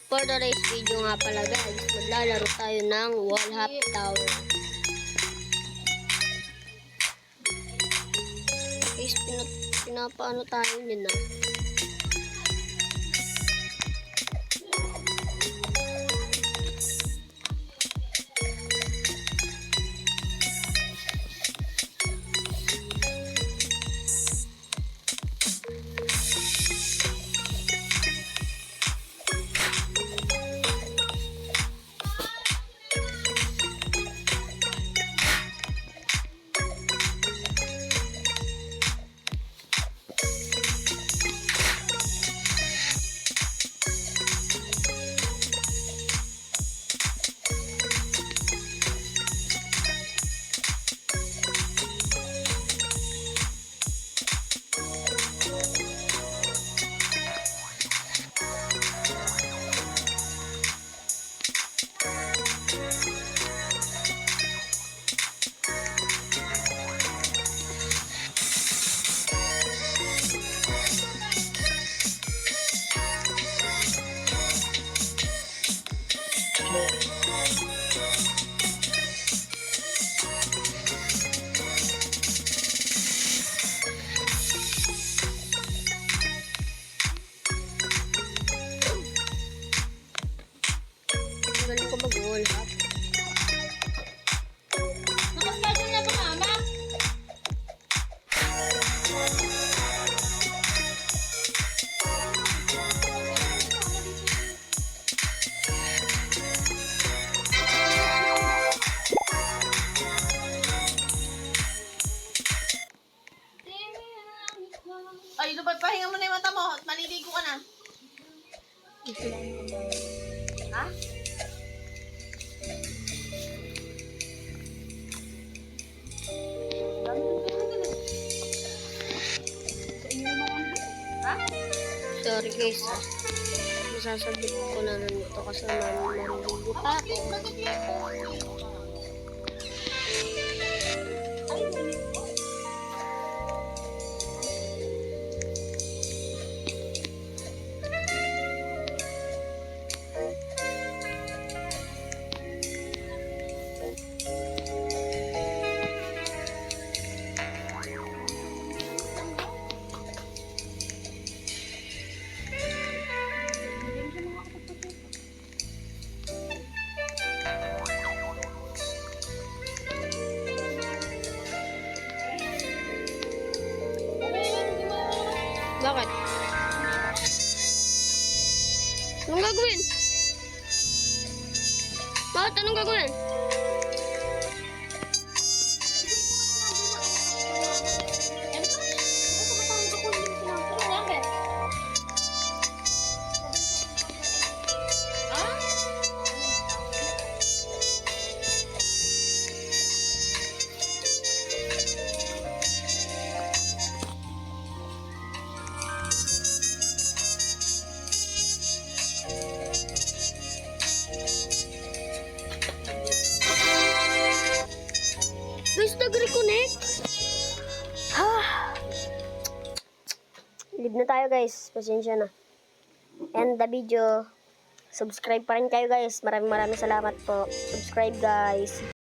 For today's video nga pala guys, maglalaro tayo ng wall hop tower. Guys, pinapaano tayo yun na. Galing ko mag-wall hop. Nakaschedule na ba, Mama? Ay, lupad, pahinga mo na yung mata mo. Maliligo ka na. Ha? Ha? Sorry guys ah. Masasabit ko na lang ito kasi naliligo pa ako. Bakit? Anong gagawin? Bakit? Anong gagawin? Guys, nag-reconnect. Leave na tayo guys. Pasensya na. And the video. Subscribe pa rin kayo guys. Maraming salamat po. Subscribe guys.